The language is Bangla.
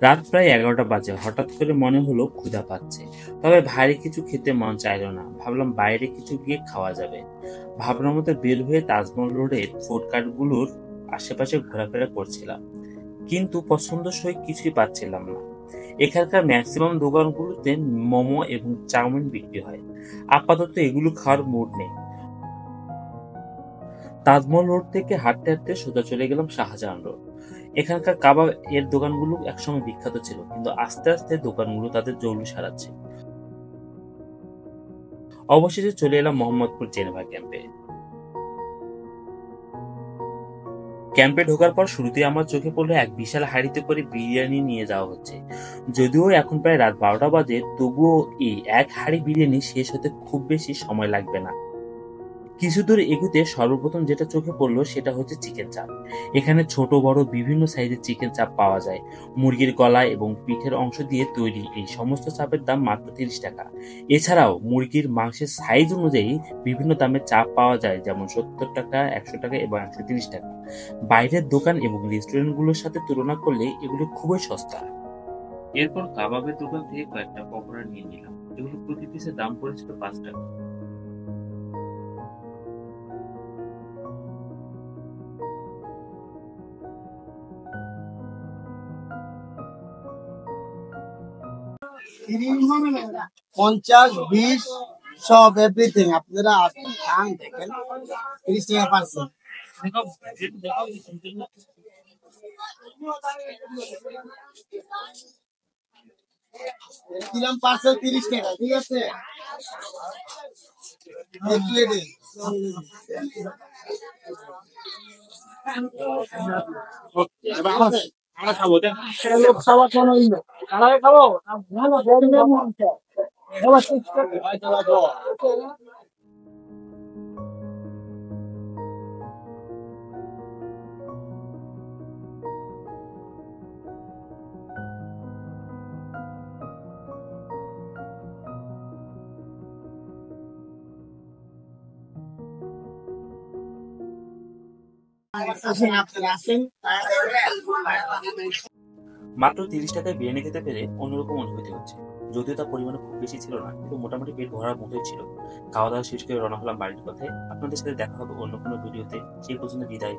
রাত প্রায় 11টা বাজে। হঠাৎ করে মনে হলো ক্ষুধা পাচ্ছে। তবে ভারী কিছু খেতে মন চাইলো না। ভাবলাম বাইরে কিছু গিয়ে খাওয়া যাবে। ভাবনার মতো বের হয়ে তাজমহল রোডের ফুডকার্টগুলোর আশেপাশে ঘোরাফেরা করছিলাম। কিন্তু পছন্দসই কিছুই পাচ্ছিলাম না। এখানকার ম্যাক্সিমাম দোকানগুলোতে মোমো এবং চাউমিন বিক্রি হয়। আপাতত এগুলো খাওয়ার মুড নেই। তাজমহল রোড থেকে হাঁটতে হাঁটতে সোজা চলে গেলাম শাহজাহান রোড। এখানকার কাবাব এর দোকানগুলো একসময় বিখ্যাত ছিল, কিন্তু আস্তে আস্তে দোকানগুলো তাদের জৌলুস হারাচ্ছে। অবশেষে চলে এলাম মোহাম্মদপুর জেনেভা ক্যাম্পে। ক্যাম্পে ঢোকার পর শুরুতেই আমার চোখে পড়লো এক বিশাল হাঁড়িতে করে বিরিয়ানি নিয়ে যাওয়া হচ্ছে। যদিও এখন প্রায় রাত 12টা বাজে, তবুও এই এক হাঁড়ি বিরিয়ানি শেষ হতে খুব বেশি সময় লাগবে না। কিছু দূর এগুতে সর্বপ্রথম যেটা চোখে পড়লো সেটা হচ্ছে চিকেন চাপ। এখানে ছোট বড় বিভিন্ন সাইজের চিকেন চাপ পাওয়া যায়। মুরগির গলা এবং পিঠের অংশ দিয়ে তৈরি এই সমস্ত চাপের দাম মাত্র 30 টাকা। এছাড়াও মুরগির মাংসের সাইজ অনুযায়ী বিভিন্ন দামের চাপ পাওয়া যায়, যেমন 70 টাকা, 100 টাকা এবং 130 টাকা। বাইরের দোকান এবং রেস্টুরেন্টগুলোর সাথে তুলনা করলে এগুলো খুবই সস্তা। এরপর কাবাবের দোকান থেকে কয়েকটা পকোড়া নিয়ে নিলাম। এগুলো প্রতি পিসের দাম পড়েছিল 5 টাকা। 50, 20 সব এভরিথিং আপনারা আসেন খান দেখেন 30 টাকা পার্সেন্ট দিলাম পার্সেল 30 টাকা ঠিক আছে এক প্লেটে আমরা খাবো লোক খাওয়া কোনো খাবো ভালো আসেন আপনারা আসেন মাত্র 30 টাকায় বিরিয়ানি খেতে পেরে অন্যরকম অনুভূতি হচ্ছে। যদিও তার পরিমাণ খুব বেশি ছিল না, কিন্তু মোটামুটি পেট ভরার মতোই ছিল। খাওয়া দাওয়া শেষ করে রওনা হলাম বাড়ির পথে। আপনাদের সাথে দেখা হবে অন্য কোনো ভিডিওতে। সেই পর্যন্ত বিদায়।